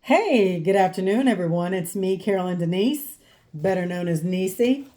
Hey, good afternoon, everyone. It's me, Carolyn Denise, better known as Nisi.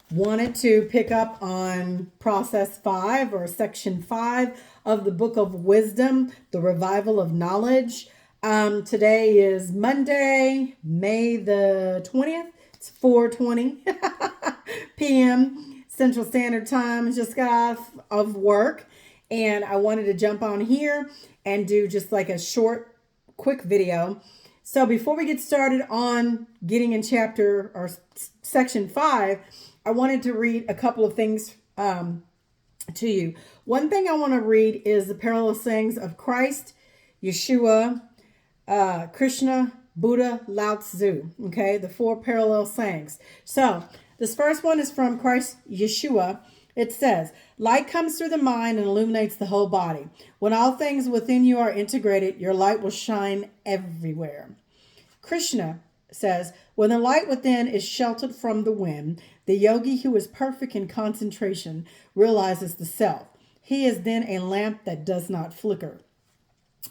Wanted to pick up on process 5 or section 5 of the Book of Wisdom, the revival of knowledge. Today is Monday, May the 20th. It's 4:20 p.m. Central Standard Time. Just got off of work, and I wanted to jump on here and do just like a short, quick video. So before we get started on getting in chapter or section 5, I wanted to read a couple of things to you. One thing I want to read is the parallel sayings of Christ, Yeshua, Krishna, Buddha, Lao Tzu. Okay, the 4 parallel sayings. So this first one is from Christ, Yeshua. It says, light comes through the mind and illuminates the whole body. When all things within you are integrated, your light will shine everywhere. Krishna says, when the light within is sheltered from the wind, the yogi who is perfect in concentration realizes the self. He is then a lamp that does not flicker.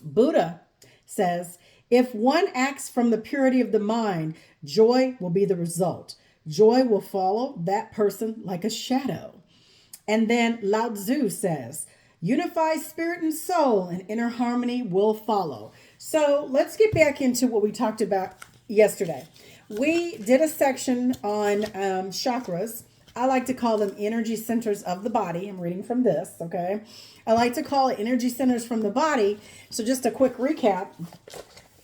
Buddha says, if one acts from the purity of the mind, joy will be the result. Joy will follow that person like a shadow. And then Lao Tzu says, unified spirit and soul and inner harmony will follow. So let's get back into what we talked about yesterday. We did a section on chakras. I like to call them energy centers of the body. I'm reading from this, okay? I like to call it energy centers from the body. So just a quick recap.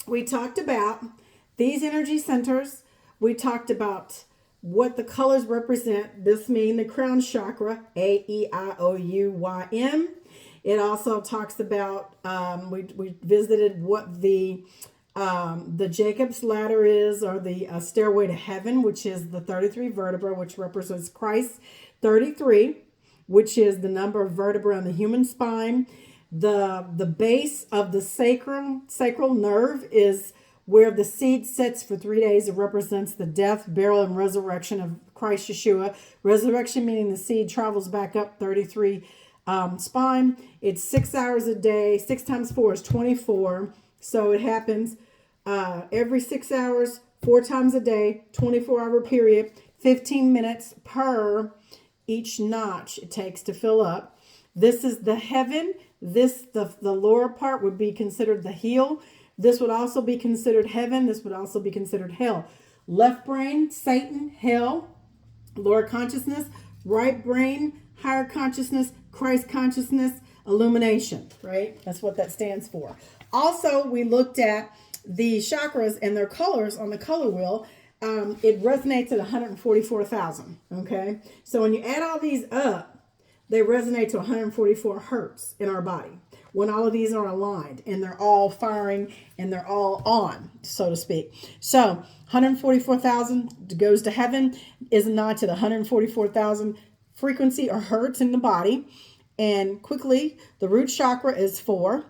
We talked about these energy centers. We talked about what the colors represent. This means the crown chakra, Aeouym. It also talks about, we visited what the Jacob's ladder is, or the stairway to heaven, which is the 33 vertebra, which represents Christ. 33, which is the number of vertebrae in the human spine. The base of the sacral nerve is where the seed sits for 3 days. It represents the death, burial, and resurrection of Christ Yeshua. Resurrection meaning the seed travels back up 33 spine. It's 6 hours a day. 6 times 4 is 24. So it happens every 6 hours, 4 times a day, 24-hour period, 15 minutes per each notch it takes to fill up. This is the heaven. The lower part would be considered the heel. This would also be considered heaven. This would also be considered hell. Left brain, Satan, hell, lower consciousness. Right brain, higher consciousness, Christ consciousness, illumination, right? That's what that stands for. Also, we looked at the chakras and their colors on the color wheel. It resonates at 144,000, okay? So when you add all these up, they resonate to 144 hertz in our body when all of these are aligned and they're all firing and they're all on, so to speak. So 144,000 goes to heaven is a nod to the 144,000 frequency or hertz in the body. And quickly, the root chakra is 4,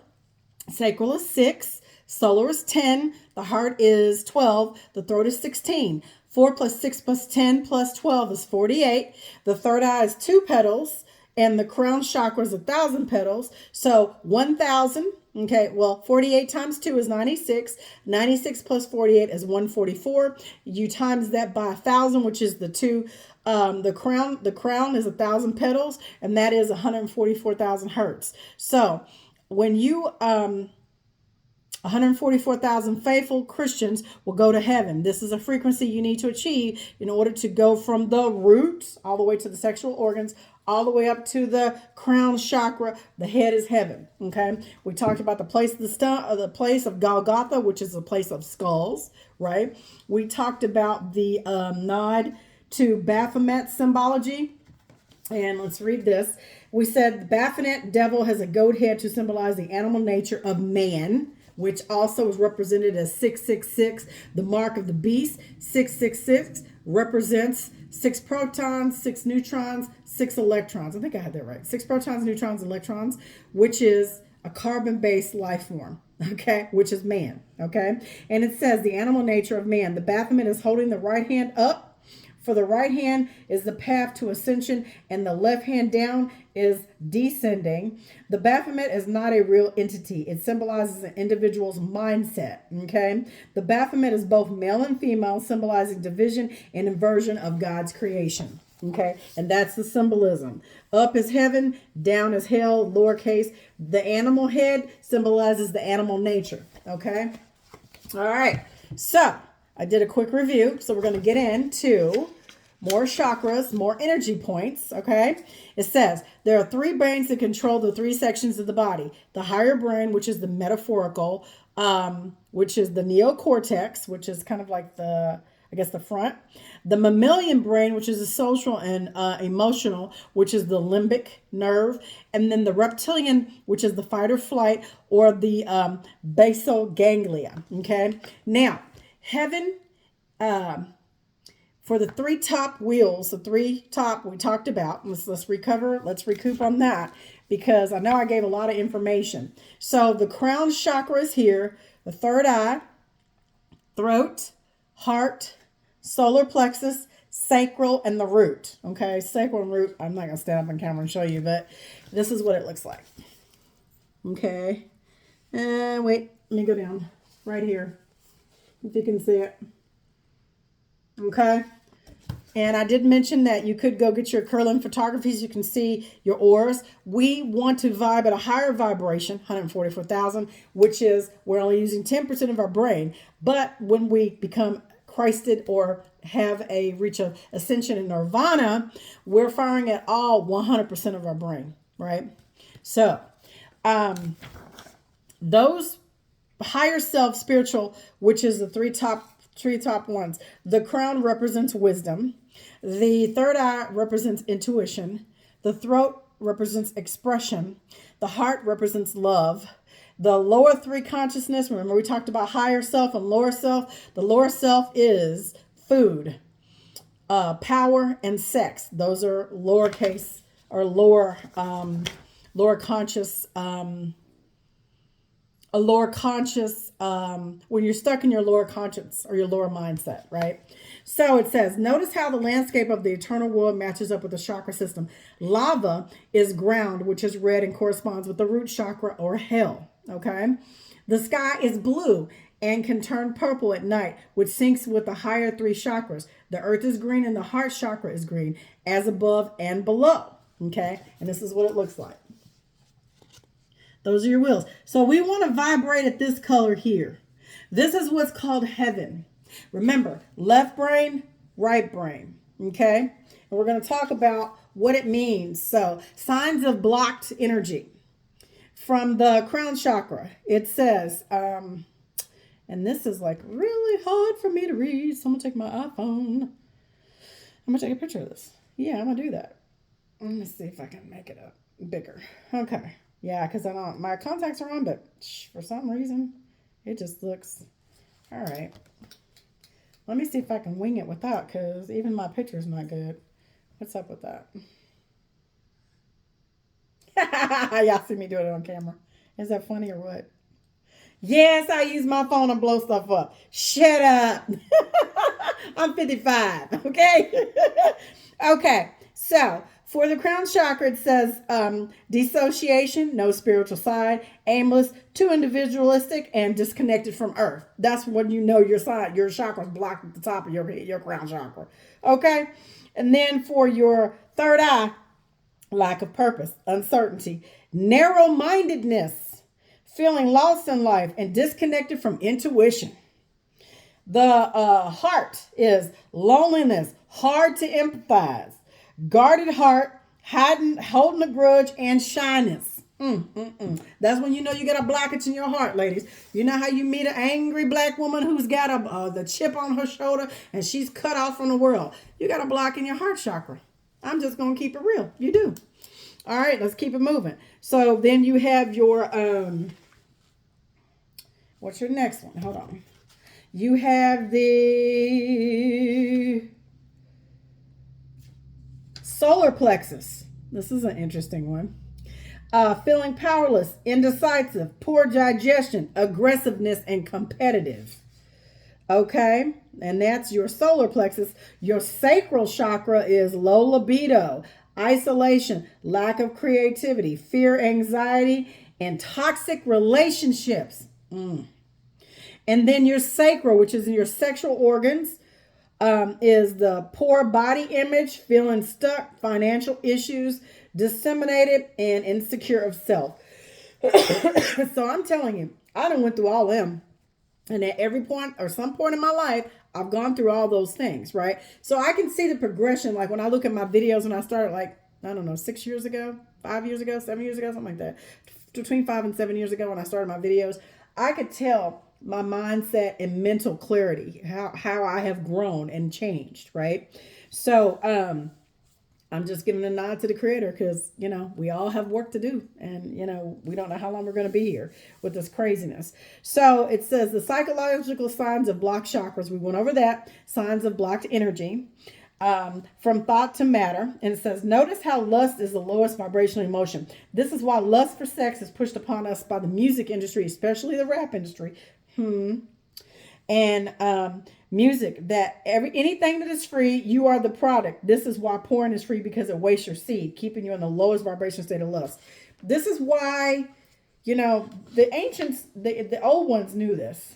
sacral is 6, solar is 10, the heart is 12, the throat is 16. 4 plus 6 plus 10 plus 12 is 48. The third eye is 2 petals. And the crown chakra is 1,000 petals. So 1,000, okay, well, 48 times 2 is 96. 96 plus 48 is 144. You times that by 1,000, which is the 2. The crown is 1,000 petals, and that is 144,000 hertz. So when you 144,000 faithful Christians will go to heaven. This is a frequency you need to achieve in order to go from the roots all the way to the sexual organs, all the way up to the crown chakra. The head is heaven. Okay. We talked about the place of the place of Golgotha, which is a place of skulls, right? We talked about the nod to Baphomet symbology. And let's read this. We said the Baphomet devil has a goat head to symbolize the animal nature of man, which also is represented as 666, the mark of the beast. 666 represents 6 protons, 6 neutrons, 6 electrons. I think I had that right. 6 protons, neutrons, electrons, which is a carbon-based life form, okay, which is man, okay? And it says the animal nature of man. The Baphomet is holding the right hand up For the right hand is the path to ascension, and the left hand down is descending. The Baphomet is not a real entity. It symbolizes an individual's mindset. Okay. The Baphomet is both male and female, symbolizing division and inversion of God's creation. Okay. And that's the symbolism. Up is heaven, down is hell, lowercase. The animal head symbolizes the animal nature. Okay. All right. So I did a quick review. So we're going to get into more chakras, more energy points. Okay. It says there are 3 brains that control the 3 sections of the body. The higher brain, which is the metaphorical, which is the neocortex, which is kind of like the front. The mammalian brain, which is the social and emotional, which is the limbic nerve. And then the reptilian, which is the fight or flight, or the basal ganglia. Okay. Now, heaven, for the 3 top wheels, the 3 top we talked about, let's recoup on that, because I know I gave a lot of information. So the crown chakra is here, the third eye, throat, heart, solar plexus, sacral, and the root. Okay, sacral and root, I'm not going to stand up on camera and show you, but this is what it looks like. Okay, and wait, let me go down right here, if you can see it. Okay, and I did mention that you could go get your Kirlian photography so you can see your auras. We want to vibe at a higher vibration, 144,000, which is, we're only using 10% of our brain. But when we become Christed or reach a ascension in nirvana, we're firing at all 100% of our brain, right? So those higher self, spiritual, which is the three top ones. The crown represents wisdom. The third eye represents intuition. The throat represents expression. The heart represents love. The lower 3 consciousness, remember we talked about higher self and lower self. The lower self is food, power, and sex. Those are lowercase or lower conscious, when you're stuck in your lower conscience or your lower mindset, right? So it says, notice how the landscape of the eternal world matches up with the chakra system. Lava is ground, which is red and corresponds with the root chakra or hell. Okay. The sky is blue and can turn purple at night, which syncs with the higher 3 chakras. The earth is green and the heart chakra is green, as above and below. Okay. And this is what it looks like. Those are your wheels. So we want to vibrate at this color here. This is what's called heaven. Remember, left brain, right brain. Okay. And we're going to talk about what it means. So signs of blocked energy. From the crown chakra, it says, and this is like really hard for me to read, so I'm going to take my iPhone. I'm going to take a picture of this. Yeah, I'm going to do that. Let me see if I can make it up bigger. Okay. Yeah, because my contacts are on, but for some reason, it just looks, all right. Let me see if I can wing it without, because even my picture's not good. What's up with that? Y'all see me do it on camera. Is that funny or what? Yes, I use my phone and blow stuff up. Shut up. I'm 55. Okay. Okay. So for the crown chakra, it says dissociation, no spiritual side, aimless, too individualistic, and disconnected from earth. That's when you know your chakra's blocked at the top of your crown chakra. Okay. And then for your third eye, lack of purpose, uncertainty, narrow-mindedness, feeling lost in life, and disconnected from intuition. The heart is loneliness, hard to empathize, guarded heart, holding a grudge, and shyness. That's when you know you got a blockage in your heart, ladies. You know how you meet an angry black woman who's got the chip on her shoulder and she's cut off from the world. You got a block in your heart chakra. I'm just going to keep it real. You do. All right, let's keep it moving. So then you have your, what's your next one? Hold on. You have the solar plexus. This is an interesting one. Feeling powerless, indecisive, poor digestion, aggressiveness, and competitive. Okay. And that's your solar plexus. Your sacral chakra is low libido, isolation, lack of creativity, fear, anxiety, and toxic relationships. And then your sacral, which is in your sexual organs, is the poor body image, feeling stuck, financial issues, disseminated, and insecure of self. So I'm telling you, I done went through all them. And at every point or some point in my life, I've gone through all those things, right? So I can see the progression. Like when I look at my videos when I started, like, I don't know, 6 years ago, 5 years ago, 7 years ago, something like that. Between 5 and 7 years ago when I started my videos, I could tell my mindset and mental clarity, how I have grown and changed, right? So, I'm just giving a nod to the creator because, we all have work to do. And, we don't know how long we're going to be here with this craziness. So it says the psychological signs of blocked chakras. We went over that. Signs of blocked energy, from thought to matter. And it says, notice how lust is the lowest vibrational emotion. This is why lust for sex is pushed upon us by the music industry, especially the rap industry. And music, that anything that is free, you are the product. This is why porn is free, because it wastes your seed, keeping you in the lowest vibration state of lust. This is why, the ancients, the old ones knew this.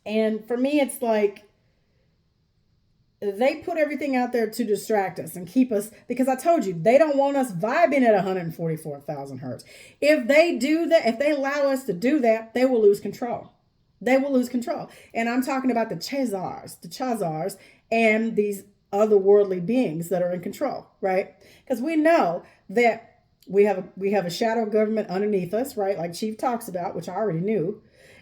And for me, it's like they put everything out there to distract us and keep us, because I told you, they don't want us vibing at 144,000 hertz. If they do that, if they allow us to do that, they will lose control. They will lose control. And I'm talking about the Chazars, and these otherworldly beings that are in control, right? Because we know that we have a shadow government underneath us, right? Like Chief talks about, which I already knew.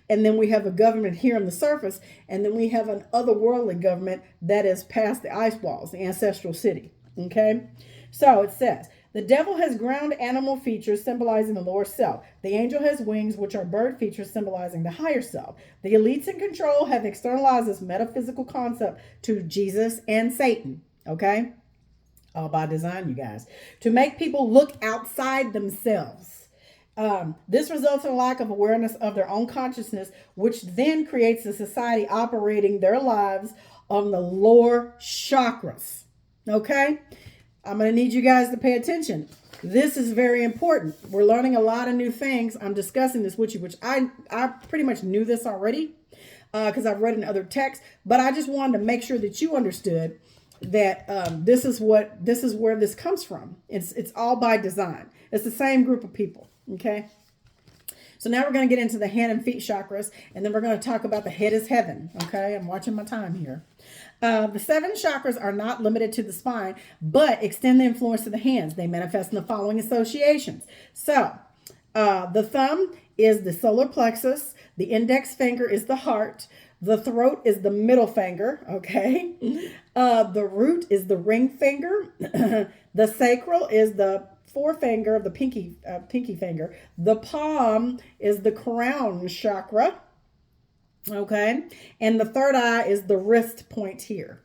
And then we have a government here on the surface. And then we have an otherworldly government that is past the ice walls, the ancestral city. Okay? So it says, the devil has ground animal features symbolizing the lower self. The angel has wings, which are bird features symbolizing the higher self. The elites in control have externalized this metaphysical concept to Jesus and Satan. Okay? All by design, you guys. To make people look outside themselves. This results in a lack of awareness of their own consciousness, which then creates a society operating their lives on the lower chakras. Okay? I'm going to need you guys to pay attention. This is very important. We're learning a lot of new things. I'm discussing this with you, which I pretty much knew this already because I've read in other texts, but I just wanted to make sure that you understood that this is where this comes from. It's all by design. It's the same group of people. Okay. So now we're going to get into the hand and feet chakras, and then we're going to talk about the head is heaven. Okay. I'm watching my time here. The 7 chakras are not limited to the spine, but extend the influence to the hands. They manifest in the following associations. So the thumb is the solar plexus. The index finger is the heart. The throat is the middle finger. Okay. The root is the ring finger. The sacral is the forefinger of the pinky finger. The palm is the crown chakra. Okay. And the third eye is the wrist point here.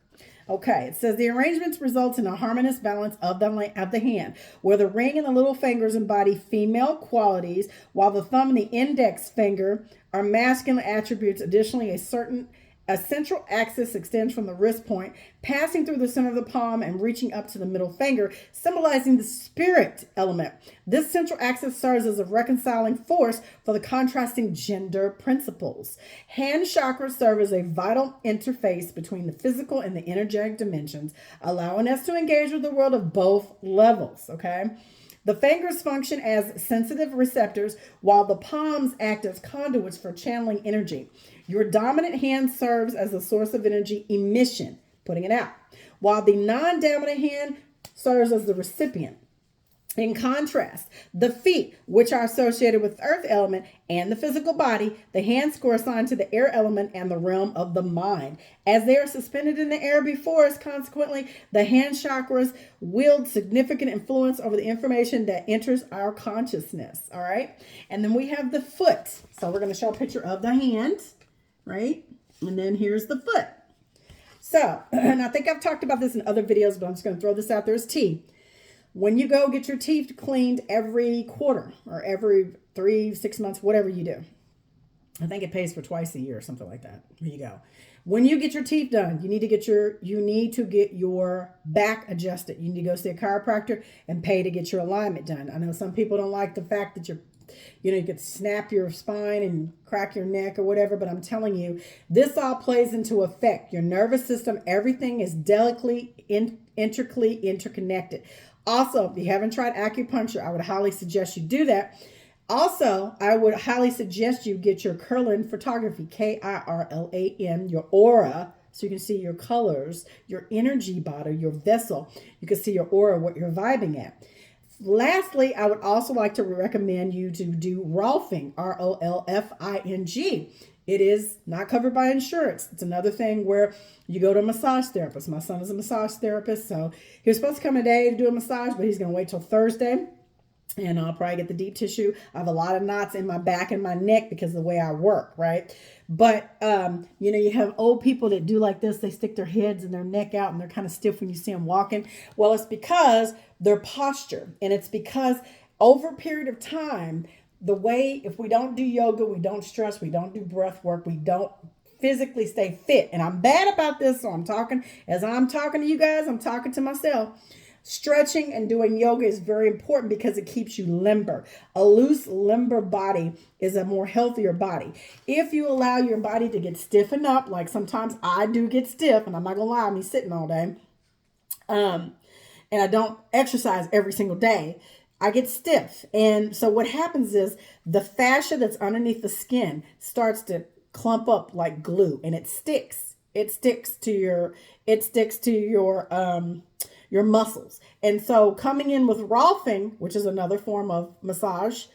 Okay. It says the arrangements result in a harmonious balance of the hand, where the ring and the little fingers embody female qualities, while the thumb and the index finger are masculine attributes. Additionally, a central axis extends from the wrist point, passing through the center of the palm and reaching up to the middle finger, symbolizing the spirit element. This central axis serves as a reconciling force for the contrasting gender principles. Hand chakras serve as a vital interface between the physical and the energetic dimensions, allowing us to engage with the world of both levels, okay? The fingers function as sensitive receptors, while the palms act as conduits for channeling energy. Your dominant hand serves as a source of energy emission, putting it out, while the non-dominant hand serves as the recipient. In contrast, the feet, which are associated with the earth element and the physical body, the hands correspond to the air element and the realm of the mind. As they are suspended in the air before us, consequently, the hand chakras wield significant influence over the information that enters our consciousness. All right. And then we have the foot. So we're going to show a picture of the hand, right? And then here's the foot. So, and I think I've talked about this in other videos, but I'm just going to throw this out there as tea. When you go get your teeth cleaned every quarter or every 3-6 months, whatever you do, I think it pays for twice a year or something like that. There you go. When you get your teeth done, you need to get your back adjusted. You need to go see a chiropractor and pay to get your alignment done. I know some people don't like the fact that you could snap your spine and crack your neck or whatever, but I'm telling you, this all plays into effect. Your nervous system, everything is intricately interconnected. Also, if you haven't tried acupuncture, I would highly suggest you do that. Also, I would highly suggest you get your Kirlian photography, Kirlan, your aura, so you can see your colors, your energy body, your vessel. You can see your aura, what you're vibing at. Lastly, I would also like to recommend you to do Rolfing, Rolfing. It is not covered by insurance. It's another thing where you go to a massage therapist. My son is a massage therapist, so he was supposed to come today to do a massage, but he's going to wait till Thursday. And I'll probably get the deep tissue. I have a lot of knots in my back and my neck because of the way I work, right? But, you have old people that do like this. They stick their heads and their neck out and they're kind of stiff when you see them walking. Well, it's because their posture. And it's because over a period of time, if we don't do yoga, we don't stretch, we don't do breath work, we don't physically stay fit. And I'm bad about this, so as I'm talking to you guys, I'm talking to myself. Stretching and doing yoga is very important because it keeps you limber. A loose, limber body is a more healthier body. If you allow your body to get stiffened up, like sometimes I do get stiff, and I'm not going to lie, I'm sitting all day, and I don't exercise every single day, I get stiff. And so what happens is the fascia that's underneath the skin starts to clump up like glue, and it sticks. It sticks to your muscles. And so coming in with Rolfing, which is another form of massage,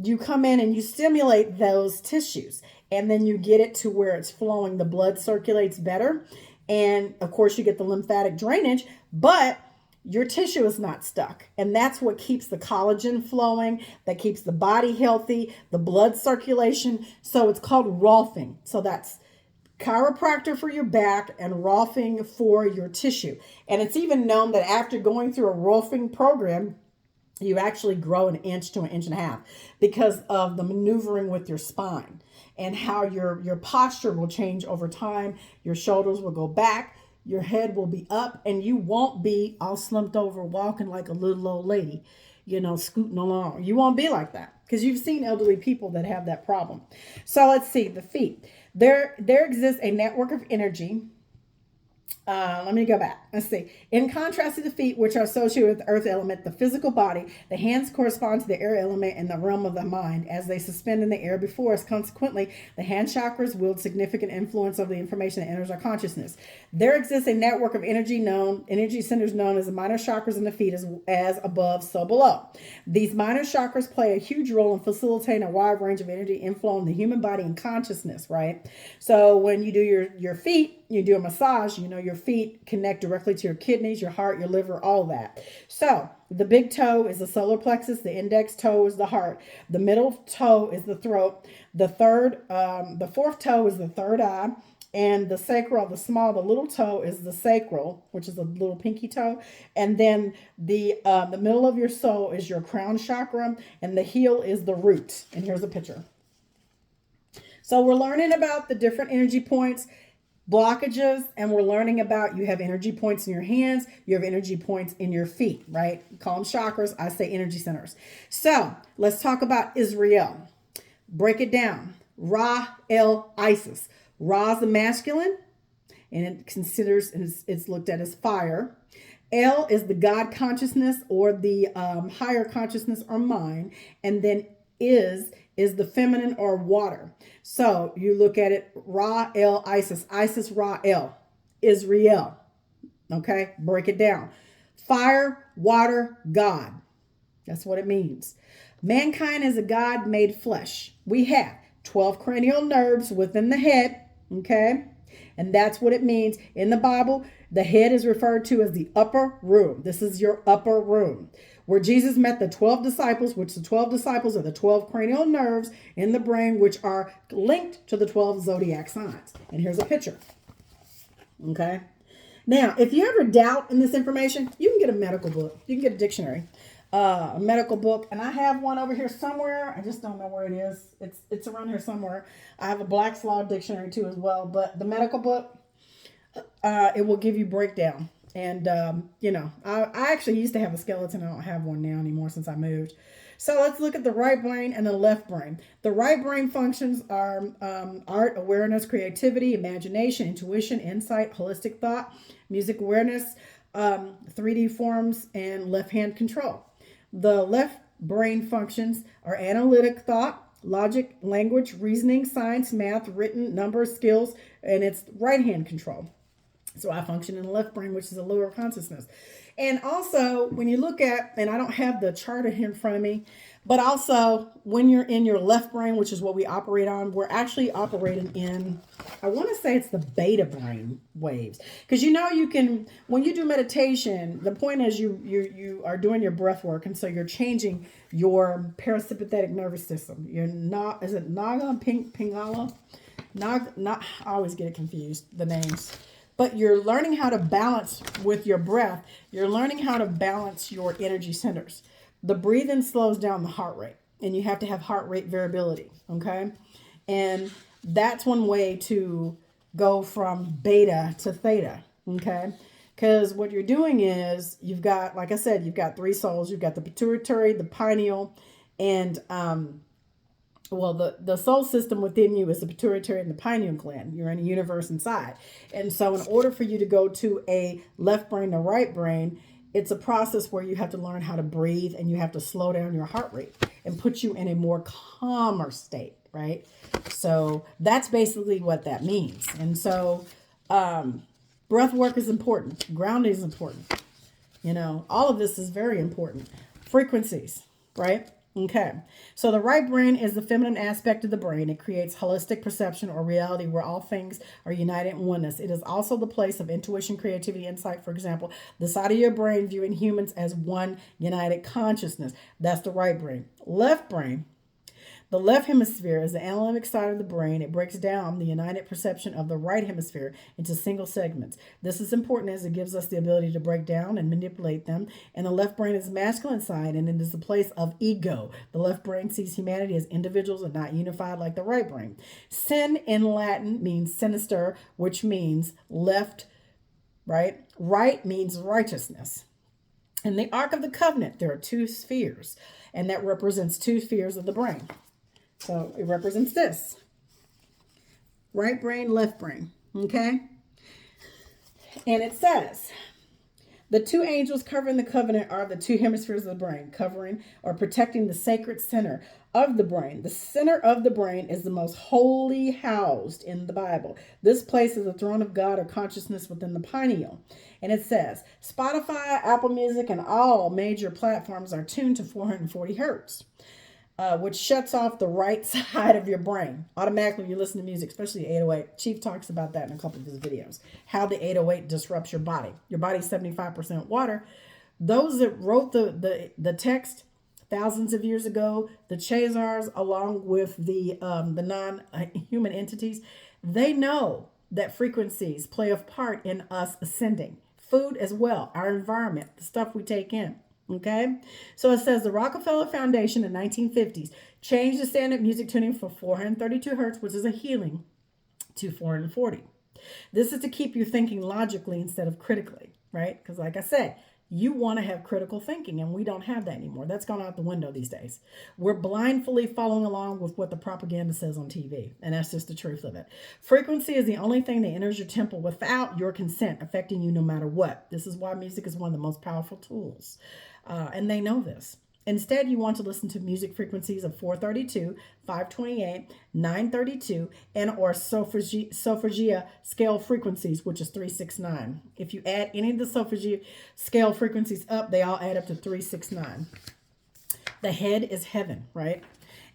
you come in and you stimulate those tissues, and then you get it to where it's flowing. The blood circulates better. And of course you get the lymphatic drainage, but your tissue is not stuck. And that's what keeps the collagen flowing, that keeps the body healthy, the blood circulation. So it's called Rolfing. So that's chiropractor for your back and Rolfing for your tissue. And it's even known that after going through a Rolfing program, you actually grow an inch to an inch and a half because of the maneuvering with your spine and how your posture will change over time. Your shoulders will go back, your head will be up, and you won't be all slumped over walking like a little old lady, scooting along. You won't be like that because you've seen elderly people that have that problem. So let's see, the feet. There exists a network of energy. Let me go back. Let's see. In contrast to the feet, which are associated with the earth element, the physical body, the hands correspond to the air element and the realm of the mind as they suspend in the air before us. Consequently, the hand chakras wield significant influence over the information that enters our consciousness. There exists a network of energy centers known as the minor chakras in the feet, as above, so below. These minor chakras play a huge role in facilitating a wide range of energy inflow in the human body and consciousness, right? So when you do your feet, you do a massage, your feet connect directly to your kidneys, your heart, your liver, all that. So the big toe is the solar plexus. The index toe is the heart. The middle toe is the throat. The fourth toe is the third eye. And the sacral, the little toe is the sacral, which is the little pinky toe. And then the middle of your soul is your crown chakra, and the heel is the root. And here's a picture. So we're learning about the different energy points, blockages, and we're learning about you have energy points in your hands, you have energy points in your feet, right? Call them chakras. I say energy centers. So let's talk about Israel. Break it down. Ra, El, Isis. Ra is the masculine, and it's looked at as fire. El is the God consciousness or the higher consciousness or mind, and then is the feminine or water. So you look at it, Ra, El, Isis. Isis, Ra, El. Israel. Okay, break it down. Fire, water, God. That's what it means. Mankind is a God made flesh. We have 12 cranial nerves within the head. Okay, and that's what it means. In the Bible, the head is referred to as the upper room. This is your upper room, where Jesus met the 12 disciples, which the 12 disciples are the 12 cranial nerves in the brain, which are linked to the 12 zodiac signs. And here's a picture. Okay. Now, if you ever doubt in this information, you can get a medical book. You can get a dictionary. a medical book, and I have one over here somewhere. I just don't know where it is. It's around here somewhere. I have a Black's Law dictionary too as well, but the medical book, it will give you breakdown. And I actually used to have a skeleton. I don't have one now anymore since I moved. So let's look at the right brain and the left brain. The right brain functions are art, awareness, creativity, imagination, intuition, insight, holistic thought, music awareness, 3D forms, and left hand control. The left brain functions are analytic thought, logic, language, reasoning, science, math, written, numbers, skills, and it's right hand control. So I function in the left brain, which is a lower consciousness. And also, when you look at, and I don't have the chart here in front of me, but also when you're in your left brain, which is what we operate on, we're actually operating in, I want to say it's the beta brain waves. Because you can, when you do meditation, the point is you are doing your breath work. And so you're changing your parasympathetic nervous system. You're not, is it Naga, Pingala? I always get it confused, the names. But you're learning how to balance with your breath. You're learning how to balance your energy centers. The breathing slows down the heart rate, and you have to have heart rate variability, okay? And that's one way to go from beta to theta, okay? Because what you're doing is you've got, like I said, you've got three souls. You've got the pituitary, the pineal, and the soul system within you is the pituitary and the pineal gland. You're in a universe inside. And so in order for you to go to a left brain to right brain, it's a process where you have to learn how to breathe and you have to slow down your heart rate and put you in a more calmer state, right? So that's basically what that means. And so breath work is important. Grounding is important. All of this is very important. Frequencies, right? Okay, so the right brain is the feminine aspect of the brain. It creates holistic perception or reality where all things are united in oneness. It is also the place of intuition, creativity, insight. For example, the side of your brain viewing humans as one united consciousness. That's the right brain. Left brain. The left hemisphere is the analytic side of the brain. It breaks down the united perception of the right hemisphere into single segments. This is important as it gives us the ability to break down and manipulate them. And the left brain is masculine side, and it is the place of ego. The left brain sees humanity as individuals and not unified like the right brain. Sin in Latin means sinister, which means left, right? Right means righteousness. In the Ark of the Covenant, there are two spheres, and that represents two spheres of the brain. So it represents this. Right brain, left brain. Okay? And it says, the two angels covering the covenant are the two hemispheres of the brain, covering or protecting the sacred center of the brain. The center of the brain is the most holy housed in the Bible. This place is the throne of God or consciousness within the pineal. And it says, Spotify, Apple Music, and all major platforms are tuned to 440 hertz. Which shuts off the right side of your brain automatically when you listen to music, especially 808. Chief talks about that in a couple of his videos, how the 808 disrupts your body. Your body's 75% water. Those that wrote the text thousands of years ago, the Chazars, along with the non-human entities, they know that frequencies play a part in us ascending. Food as well, our environment, the stuff we take in. Okay, so it says the Rockefeller Foundation in the 1950s changed the standard music tuning for 432 hertz, which is a healing, to 440. This is to keep you thinking logically instead of critically, right? Because like I said, you want to have critical thinking, and we don't have that anymore. That's gone out the window these days. We're blindly following along with what the propaganda says on TV, and that's just the truth of it. Frequency is the only thing that enters your temple without your consent, affecting you no matter what. This is why music is one of the most powerful tools. And they know this. Instead, you want to listen to music frequencies of 432, 528, 932, and or Solfeggio scale frequencies, which is 369. If you add any of the Solfeggio scale frequencies up, they all add up to 369. The head is heaven, right?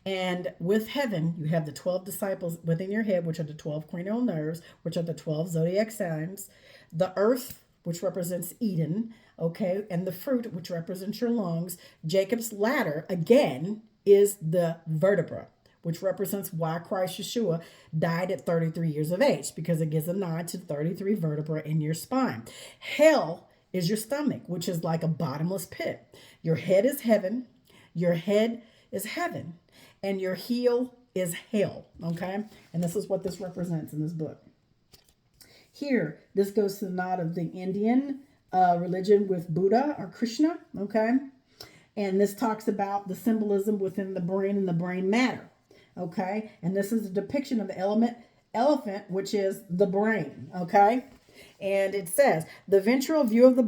And with heaven, you have the 12 disciples within your head, which are the 12 cranial nerves, which are the 12 zodiac signs. The earth, which represents Eden, okay, and the fruit, which represents your lungs. Jacob's ladder, again, is the vertebra, which represents why Christ Yeshua died at 33 years of age, because it gives a nod to 33 vertebrae in your spine. Hell is your stomach, which is like a bottomless pit. Your head is heaven. Your head is heaven. And your heel is hell. Okay? And this is what this represents in this book. Here, this goes to the nod of the Indian religion with Buddha or Krishna. Okay? And this talks about the symbolism within the brain and the brain matter. Okay? And this is a depiction of the elephant, which is the brain. Okay? And it says, the ventral view of the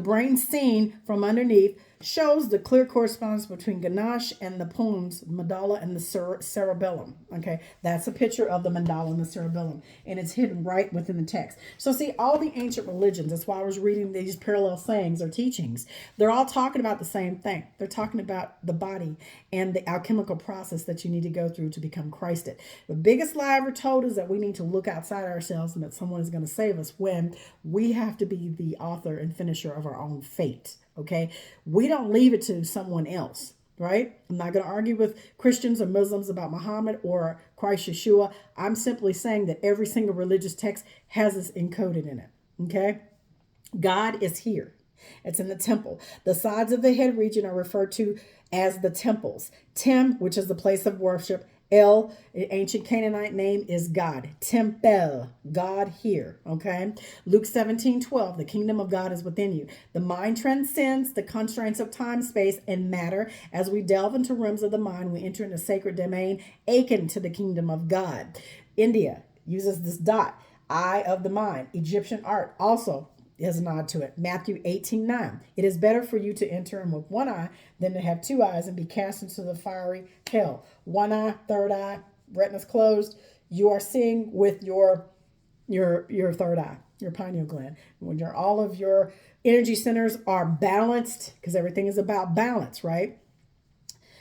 brain seen from underneath, shows the clear correspondence between Ganesh and the pons, medulla, and the cerebellum. Okay, that's a picture of the medulla and the cerebellum, and it's hidden right within the text. So see, all the ancient religions, that's why I was reading these parallel sayings or teachings, they're all talking about the same thing. They're talking about the body and the alchemical process that you need to go through to become Christed. The biggest lie ever told is that we need to look outside ourselves and that someone is going to save us, when we have to be the author and finisher of our own fate. Okay, we don't leave it to someone else, right? I'm not going to argue with Christians or Muslims about Muhammad or Christ Yeshua. I'm simply saying that every single religious text has this encoded in it. Okay, God is here. It's in the temple. The sides of the head region are referred to as the temples. Tem, which is the place of worship. El, ancient Canaanite name, is God. Tempel, God here. Okay. Luke 17:12, the kingdom of God is within you. The mind transcends the constraints of time, space, and matter. As we delve into realms of the mind, we enter into sacred domain, akin to the kingdom of God. India uses this dot, eye of the mind. Egyptian art also is a nod to it. Matthew 18:9. It is better for you to enter in with one eye than to have two eyes and be cast into the fiery hell. One eye, third eye, retina's closed. You are seeing with your third eye, your pineal gland. When all of your energy centers are balanced, because everything is about balance, right?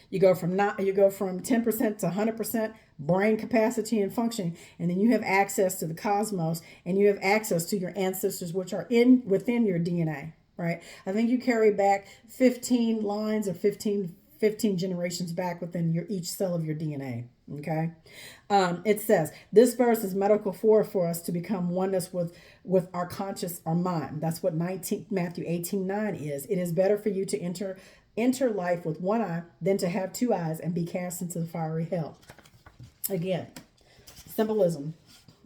You go from 10% to 100% brain capacity and functioning, and then you have access to the cosmos, and you have access to your ancestors, which are within your DNA, right? I think you carry back 15 lines or 15 generations back within each cell of your DNA. Okay. It says this verse is medical for us to become oneness with our conscious, our mind. That's what Matthew 18:9 is. It is better for you to enter life with one eye than to have two eyes and be cast into the fiery hell. Again, symbolism,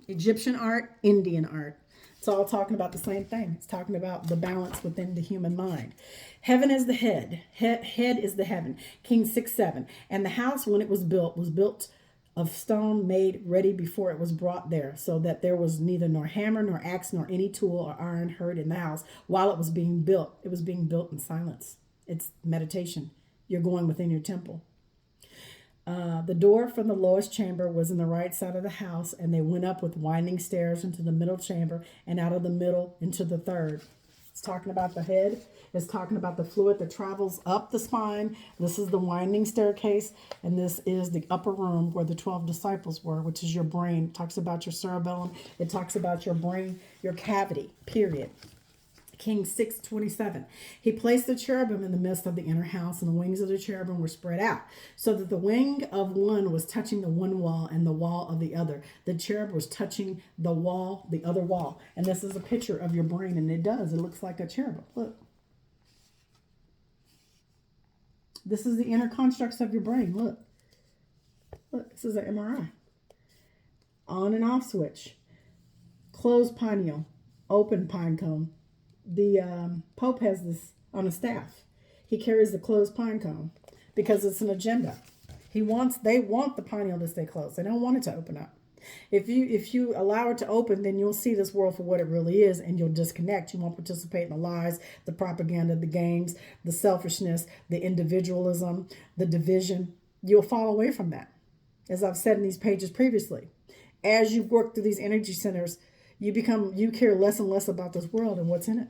Egyptian art, Indian art. It's all talking about the same thing. It's talking about the balance within the human mind. Heaven is the head. Head is the heaven. King 6:7. And the house, when it was built of stone made ready before it was brought there, so that there was neither nor hammer nor axe nor any tool or iron heard in the house while it was being built. It was being built in silence. It's meditation. You're going within your temple. The door from the lowest chamber was in the right side of the house, and they went up with winding stairs into the middle chamber and out of the middle into the third. It's talking about the head. It's talking about the fluid that travels up the spine. This is the winding staircase, and this is the upper room where the 12 disciples were, which is your brain. It talks about your cerebellum. It talks about your brain, your cavity, period. King 6:27. He placed the cherubim in the midst of the inner house, and the wings of the cherubim were spread out, so that the wing of one was touching the one wall and the wall of the other. The cherub was touching the wall, the other wall. And this is a picture of your brain, and it does. It looks like a cherub. Look. This is the inner constructs of your brain. Look. Look, this is an MRI. On and off switch. Closed pineal. Open pine cone. The Pope has this on a staff. He carries the closed pine cone because it's an agenda. They want the pineal to stay closed. They don't want it to open up. If you allow it to open, then you'll see this world for what it really is, and you'll disconnect. You won't participate in the lies, the propaganda, the games, the selfishness, the individualism, the division. You'll fall away from that. As I've said in these pages previously, as you work through these energy centers, you care less and less about this world and what's in it.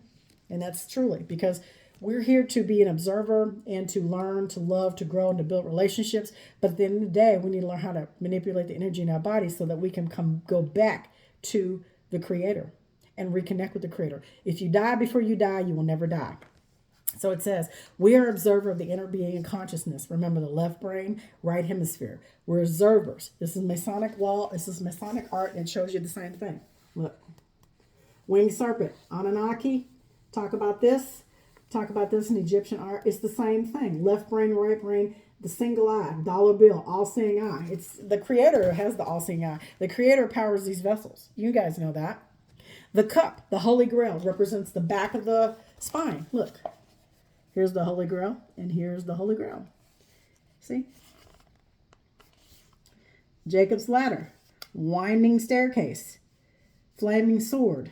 And that's truly because we're here to be an observer and to learn, to love, to grow, and to build relationships. But at the end of the day, we need to learn how to manipulate the energy in our bodies so that we can go back to the Creator and reconnect with the Creator. If you die before you die, you will never die. So it says, we are observer of the inner being and consciousness. Remember the left brain, right hemisphere. We're observers. This is Masonic law. This is Masonic art, and it shows you the same thing. Look. Winged serpent, Anunnaki, Talk about this. Talk about this in Egyptian art. It's the same thing. Left brain, right brain, the single eye, dollar bill, all seeing eye. It's the creator has the all seeing eye. The creator powers these vessels. You guys know that. The cup, the Holy Grail, represents the back of the spine. Look, here's the Holy Grail, and here's the Holy Grail. See? Jacob's ladder, winding staircase, flaming sword,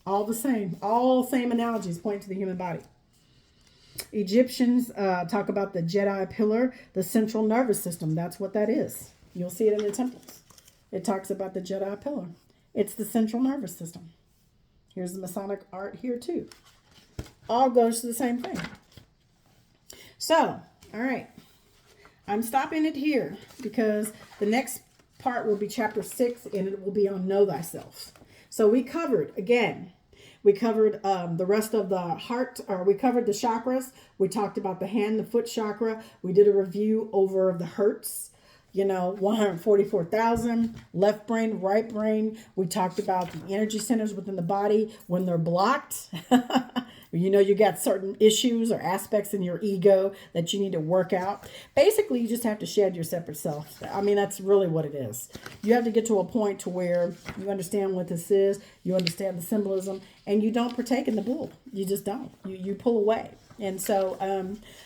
all the same. All same analogies point to the human body. Egyptians talk about the Jedi pillar, the central nervous system. That's what that is. You'll see it in the temples. It talks about the Jedi pillar. It's the central nervous system. Here's the Masonic art here too. All goes to the same thing. So, all right. I'm stopping it here because the next part will be chapter 6 and it will be on Know Thyself. So we covered, again, we covered the rest of the heart, or we covered the chakras. We talked about the hand, the foot chakra. We did a review over the hertz. 144,000, left brain, right brain. We talked about the energy centers within the body when they're blocked. You got certain issues or aspects in your ego that you need to work out. Basically, you just have to shed your separate self. I mean, that's really what it is. You have to get to a point to where you understand what this is, you understand the symbolism, and you don't partake in the bull. You just don't. You pull away. And so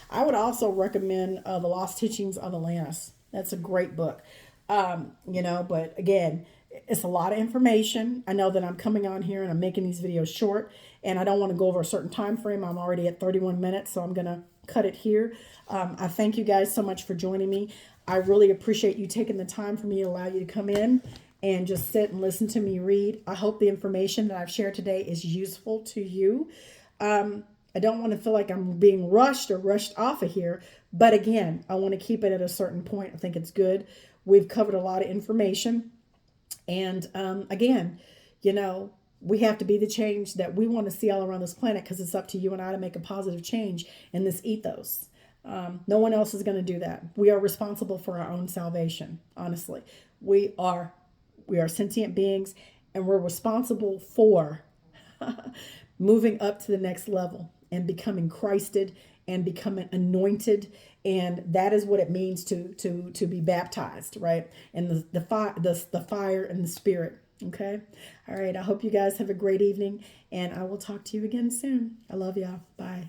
I would also recommend The Lost Teachings of Atlantis. That's a great book. But again, it's a lot of information. I know that I'm coming on here and I'm making these videos short and I don't want to go over a certain time frame. I'm already at 31 minutes, so I'm going to cut it here. I thank you guys so much for joining me. I really appreciate you taking the time for me to allow you to come in and just sit and listen to me read. I hope the information that I've shared today is useful to you. I don't want to feel like I'm being rushed or rushed off of here. But again, I want to keep it at a certain point. I think it's good. We've covered a lot of information. And again, we have to be the change that we want to see all around this planet because it's up to you and I to make a positive change in this ethos. No one else is going to do that. We are responsible for our own salvation, honestly. We are sentient beings and we're responsible for moving up to the next level and becoming Christed and becoming anointed. And that is what it means to be baptized, right? And the fire and the spirit. Okay. All right. I hope you guys have a great evening and I will talk to you again soon. I love y'all. Bye.